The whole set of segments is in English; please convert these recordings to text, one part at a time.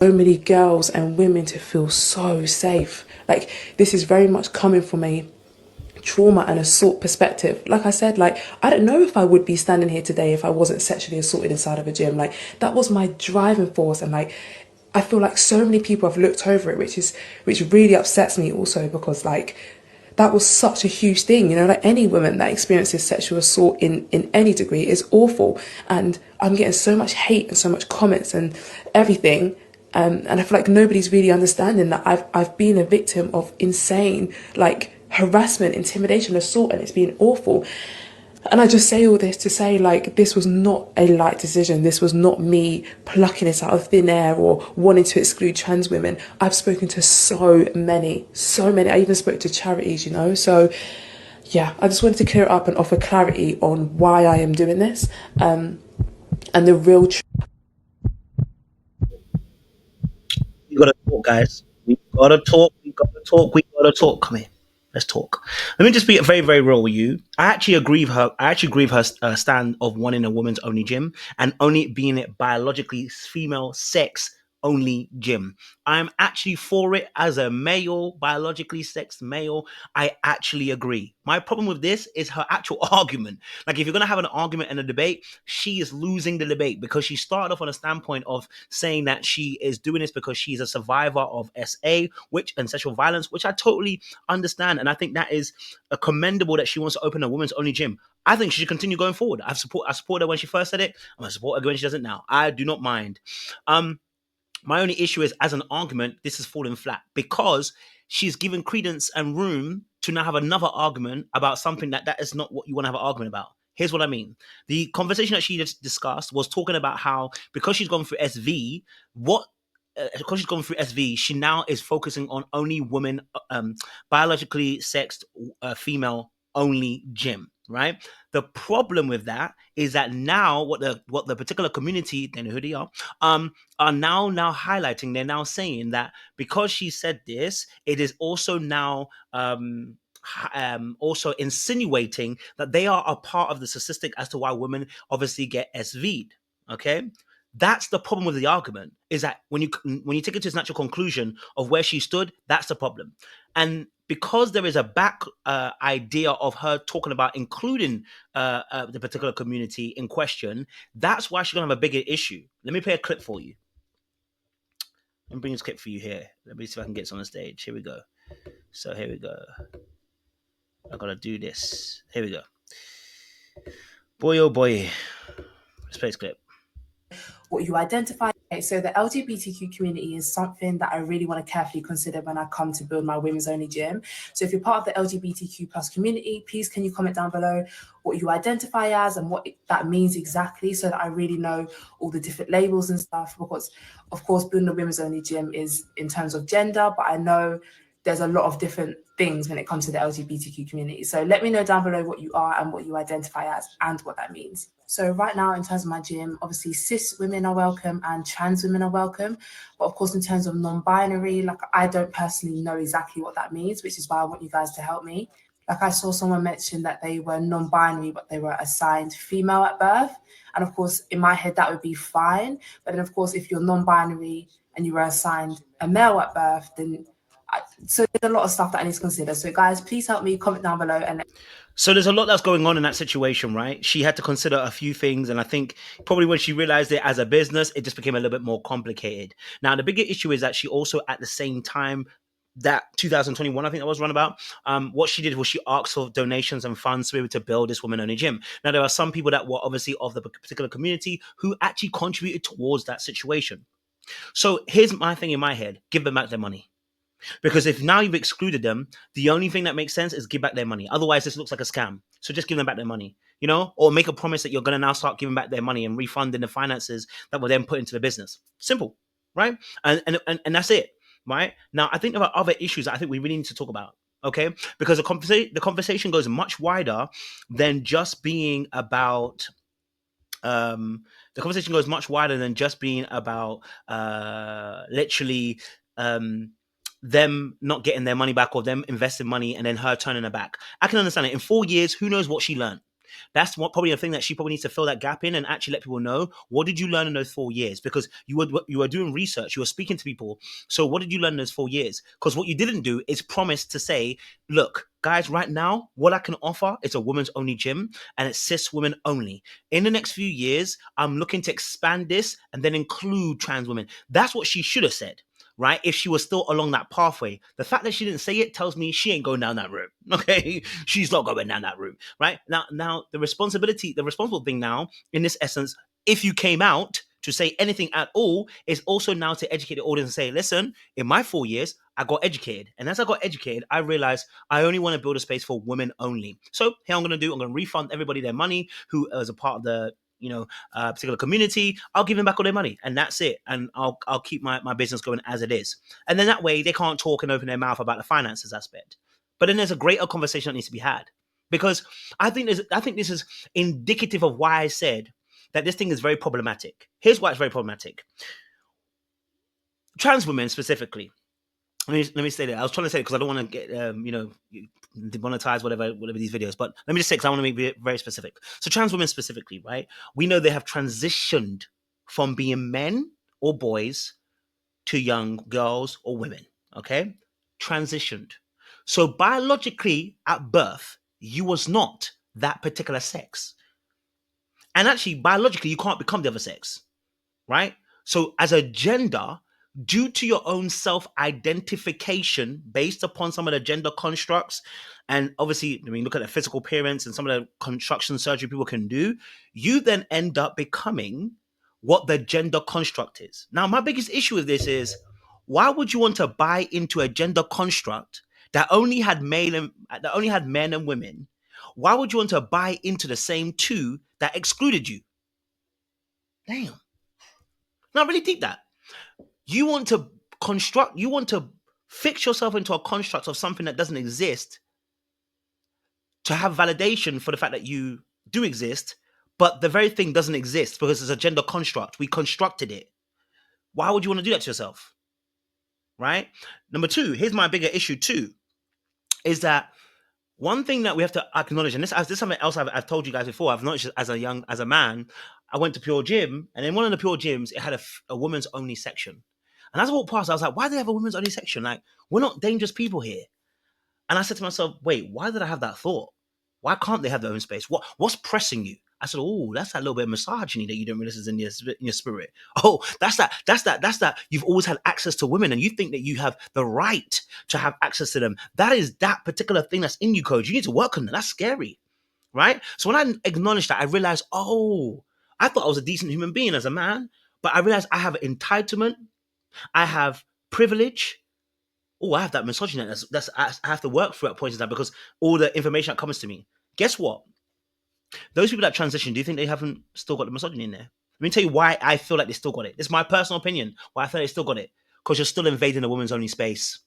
so many girls and women to feel so safe. Like, this is very much coming from a trauma and assault perspective. Like I said, like, I don't know if I would be standing here today if I wasn't sexually assaulted inside of a gym. Like, that was my driving force. And like, I feel like so many people have looked over it, which really upsets me also, because like, that was such a huge thing, you know, like any woman that experiences sexual assault in any degree is awful. And I'm getting so much hate and so much comments and everything. And I feel like nobody's really understanding that I've been a victim of insane, like, harassment, intimidation, assault, and it's been awful. And I just say all this to say, like, this was not a light decision. This was not me plucking it out of thin air or wanting to exclude trans women. I've spoken to so many, so many. I even spoke to charities, you know. So, yeah, I just wanted to clear it up and offer clarity on why I am doing this, and the real We gotta talk, guys. We gotta talk. We gotta talk. We gotta talk. Come here. Let's talk. Let me just be very, very real with you. I actually agree with her. I actually agree with her stand of wanting a women's only gym and only being it biologically female sex only gym. I'm actually for it as a male, biologically sexed male. I actually agree. My problem with this is her actual argument. Like, if you're gonna have an argument and a debate, she is losing the debate because she started off on a standpoint of saying that she is doing this because she's a survivor of SA, which and sexual violence, which I totally understand, and I think that is a commendable that she wants to open a women's only gym. I think she should continue going forward. I support her when she first said it. I'm gonna support her when she does it now. I do not mind. My only issue is, as an argument, this is falling flat because she's given credence and room to now have another argument about something that is not what you want to have an argument about. Here's what I mean. The conversation that she just discussed was talking about how, because she's gone through SV, because she's gone through SV, she now is focusing on only women, biologically sexed, female only gym, right? The problem with that is that now what the particular community, they know who they are now highlighting. They're now saying that because she said this, it is also now also insinuating that they are a part of the statistic as to why women obviously get SV'd. Okay, that's the problem with the argument. Is that when you take it to its natural conclusion of where she stood, that's the problem. And because there is a back idea of her talking about including the particular community in question, that's why she's gonna have a bigger issue. Let me play a clip for you. Let me bring this clip for you here. Let me see if I can get this on the stage. Here we go. So here we go. I gotta do this. Here we go. Boy, oh boy. Let's play this clip. what you identify. Okay, so the LGBTQ community is something that I really want to carefully consider when I come to build my women's only gym. So if you're part of the LGBTQ plus community, please can you comment down below what you identify as and what that means exactly, so that I really know all the different labels and stuff. Because of course, building a women's only gym is in terms of gender, but I know there's a lot of different things when it comes to the LGBTQ community. So let me know down below what you are and what you identify as and what that means. So right now, in terms of my gym, obviously cis women are welcome and trans women are welcome. But of course, in terms of non-binary, like, I don't personally know exactly what that means, which is why I want you guys to help me. Like, I saw someone mention that they were non-binary, but they were assigned female at birth. And of course, in my head, that would be fine. But then of course, if you're non-binary and you were assigned a male at birth, then so there's a lot of stuff that I need to consider. So guys, please help me, comment down below. And So there's a lot that's going on in that situation, right? She had to consider a few things, and I think probably when she realized it as a business, it just became a little bit more complicated. Now, the bigger issue is that she also, at the same time, that 2021, I think that was run about. What she did was she asked for donations and funds to be able to build this woman-only gym. Now, there are some people that were obviously of the particular community who actually contributed towards that situation. So here's my thing in my head: give them back their money. Because if now you've excluded them, the only thing that makes sense is give back their money. Otherwise, this looks like a scam. So just give them back their money, or make a promise that you're going to now start giving back their money and refunding the finances that were then put into the business. Simple, right? And that's it, right? Now, I think there are other issues that I think we really need to talk about. Okay, because the conversation goes much wider than just being about the conversation goes much wider than just being about literally them not getting their money back or them investing money and then her turning her back. I can understand it. In 4 years, who knows what she learned? That's what probably a thing that she probably needs to fill that gap in and actually let people know, what did you learn in those 4 years? Because you were doing research, you were speaking to people. So what did you learn in those 4 years? Because what you didn't do is promise to say, look, guys, right now, what I can offer is a women's only gym, and it's cis women only. In the next few years, I'm looking to expand this and then include trans women. That's what she should have said, right? If she was still along that pathway. The fact that she didn't say it tells me she ain't going down that route. Okay. She's not going down that route. Right? Now the responsible thing now, in this essence, if you came out to say anything at all, is also now to educate the audience and say, listen, in my 4 years, I got educated. And as I got educated, I realized I only want to build a space for women only. So here I'm going to refund everybody their money who is a part of the particular community. I'll give them back all their money, and that's it. And I'll keep my business going as it is. And then that way they can't talk and open their mouth about the finances aspect. But then there's a greater conversation that needs to be had, because I think this is indicative of why I said that this thing is very problematic. Here's why it's very problematic. Trans women specifically. Let me say that. I was trying to say it because I don't want to get demonetize whatever these videos. But let me just say, because I want to be very specific. So trans women specifically, right? We know they have transitioned from being men or boys to young girls or women. Okay, transitioned. So biologically, at birth, you was not that particular sex, and actually biologically, you can't become the other sex, right? So as a gender, due to your own self-identification based upon some of the gender constructs, and obviously, I mean, look at the physical appearance and some of the construction surgery people can do, you then end up becoming what the gender construct is. Now, my biggest issue with this is, why would you want to buy into a gender construct that only had men and women? Why would you want to buy into the same two that excluded you? Damn. Not really deep that. You want to fix yourself into a construct of something that doesn't exist to have validation for the fact that you do exist, but the very thing doesn't exist because it's a gender construct. We constructed it. Why would you want to do that to yourself? Right? Number two, here's my bigger issue too, is that one thing that we have to acknowledge, and this is something else I've told you guys before. I've noticed as a man, I went to Pure Gym, and in one of the Pure Gyms, it had a women's only section. And as I walked past, I was like, why do they have a women's only section? Like, we're not dangerous people here. And I said to myself, wait, why did I have that thought? Why can't they have their own space? What's pressing you? I said, oh, that's that little bit of misogyny that you don't realize is in your spirit. Oh, that's that. You've always had access to women and you think that you have the right to have access to them. That is that particular thing that's in you, Coach. You need to work on that. That's scary, right? So when I acknowledged that, I realized, oh, I thought I was a decent human being as a man, but I realized I have entitlement, I have privilege. Oh, I have that misogyny. I have to work through at points in time because all the information that comes to me. Guess what? Those people that transition, do you think they haven't still got the misogyny in there? Let me tell you why I feel like they still got it. It's my personal opinion why I feel like they still got it. Because you're still invading a woman's only space.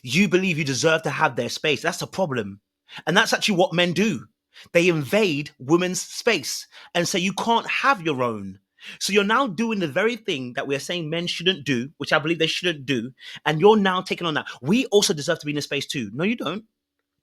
You believe you deserve to have their space. That's the problem. And that's actually what men do. They invade women's space and say you can't have your own. So you're now doing the very thing that we're saying men shouldn't do, which I believe they shouldn't do. And you're now taking on that. We also deserve to be in a space too. No, you don't.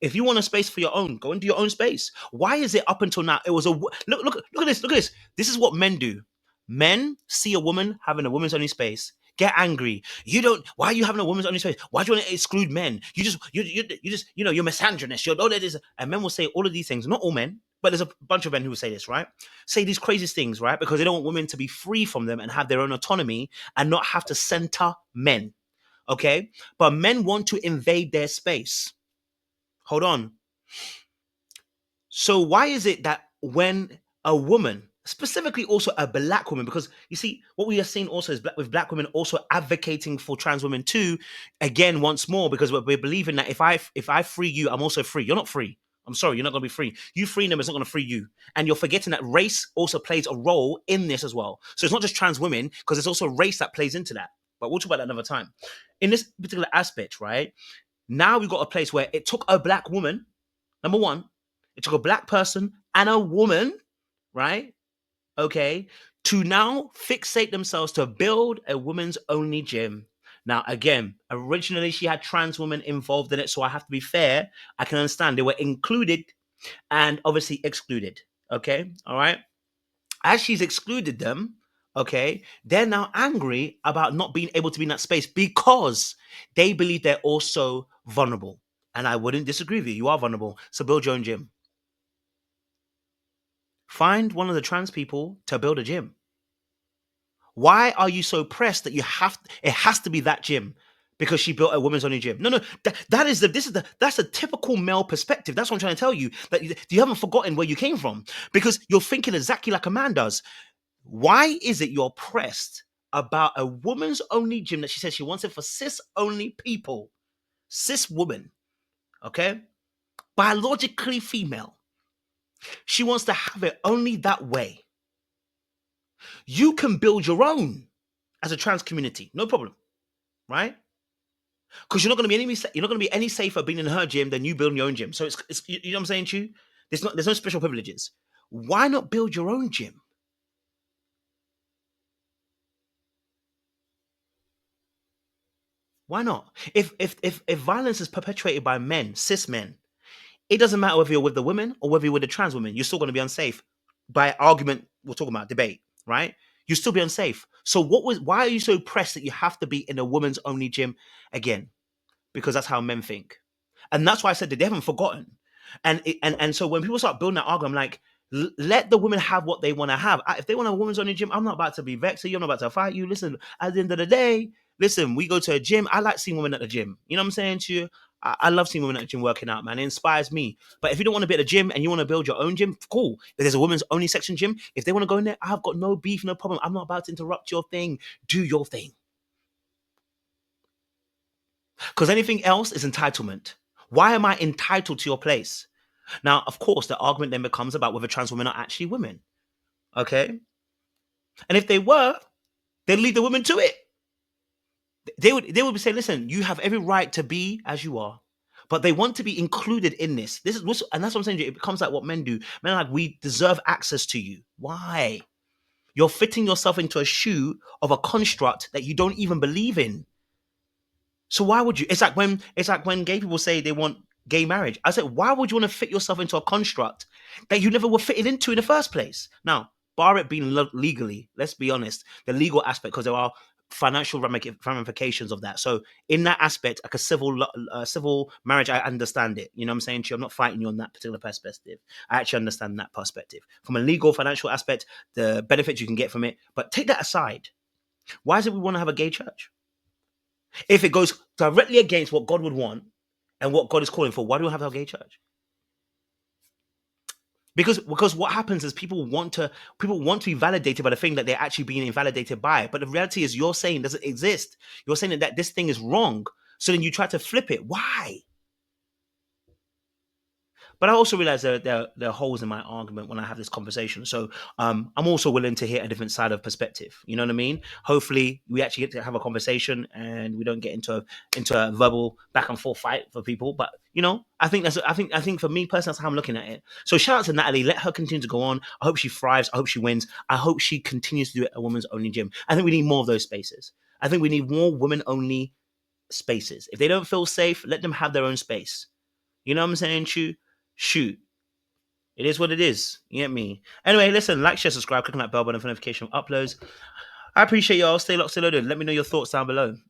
If you want a space for your own, go into your own space. Why is it up until now? It was look at this. Look at this. This is what men do. Men see a woman having a woman's only space, get angry. You don't. Why are you having a woman's only space? Why do you want to exclude men? You just you're misandrist. You're all that is. And men will say all of these things. Not all men, but there's a bunch of men who will say this, right? Say these crazy things, right? Because they don't want women to be free from them and have their own autonomy and not have to center men. Okay, but men want to invade their space. Hold on. So why is it that when a woman, specifically also a black woman, because you see, what we are seeing also is with black women also advocating for trans women too, again, once more, because we're believing that if I free you, I'm also free. You're not free. I'm sorry, you're not going to be free. You freeing them is not going to free you. And you're forgetting that race also plays a role in this as well. So it's not just trans women, because it's also race that plays into that. But we'll talk about that another time. In this particular aspect, right? Now we've got a place where it took a black woman, number one, it took a black person and a woman, right? Okay, to now fixate themselves to build a women's only gym. Now, again, originally she had trans women involved in it, so I have to be fair. I can understand they were included and obviously excluded. Okay, all right. As she's excluded them, okay, they're now angry about not being able to be in that space because they believe they're also vulnerable. And I wouldn't disagree with you. You are vulnerable. So build your own gym. Find one of the trans people to build a gym. Why are you so pressed that it has to be that gym because she built a women's only gym? No, no, that's a typical male perspective. That's what I'm trying to tell you. That you haven't forgotten where you came from because you're thinking exactly like a man does. Why is it you're pressed about a woman's only gym that she says she wants it for cis only people? Cis woman, okay? Biologically female. She wants to have it only that way. You can build your own as a trans community, no problem, right? Because you're not going to be any safer being in her gym than you building your own gym. So it's you know what I'm saying to you? There's no special privileges. Why not build your own gym? Why not? If violence is perpetuated by men, cis men, it doesn't matter whether you're with the women or whether you're with the trans women, you're still going to be unsafe. By argument, we're talking about debate, right? You still be unsafe. So why are you so pressed that you have to be in a woman's only gym again? Because that's how men think. And that's why I said that they haven't forgotten. And so when people start building that argument, I'm like, let the women have what they want to have. If they want a woman's only gym, I'm not about to be vexed. I'm not about to fight you. Listen, at the end of the day, listen, we go to a gym. I like seeing women at the gym. You know what I'm saying to you? I love seeing women at the gym working out, man. It inspires me. But if you don't want to be at a gym and you want to build your own gym, cool. If there's a women's only section gym, if they want to go in there, I've got no beef, no problem. I'm not about to interrupt your thing. Do your thing. Because anything else is entitlement. Why am I entitled to your place? Now, of course, the argument then becomes about whether trans women are actually women. Okay? And if they were, they'd leave the women to it. They would be saying, listen, you have every right to be as you are. But they want to be included in this. And that's what I'm saying. It becomes like what men do. Men are like, we deserve access to you. Why? You're fitting yourself into a shoe of a construct that you don't even believe in. So why would you? It's like when gay people say they want gay marriage. I said, why would you want to fit yourself into a construct that you never were fitted into in the first place? Now, bar it being legally, let's be honest, the legal aspect, because there are financial ramifications of that. So in that aspect, like a civil marriage, I understand it. You know what I'm saying to you? I'm not fighting you on that particular perspective. I actually understand that perspective. From a legal financial aspect, the benefits you can get from it. But take that aside. Why is it we want to have a gay church? If it goes directly against what God would want and what God is calling for, why do we have a gay church? Because what happens is people want to be validated by the thing that they're actually being invalidated by. But the reality is you're saying doesn't exist. You're saying that this thing is wrong. So then you try to flip it. Why? But I also realize there are holes in my argument when I have this conversation. So I'm also willing to hear a different side of perspective. You know what I mean? Hopefully, we actually get to have a conversation and we don't get into a verbal back and forth fight for people. But I think for me personally, that's how I'm looking at it. So shout out to Natalee. Let her continue to go on. I hope she thrives. I hope she wins. I hope she continues to do it a women's only gym. I think we need more of those spaces. I think we need more women only spaces. If they don't feel safe, let them have their own space. You know what I'm saying? Shoot. It is what it is. You get me? Anyway, listen, like, share, subscribe, click on that bell button for notification of uploads. I appreciate y'all. Stay locked, stay loaded. Let me know your thoughts down below.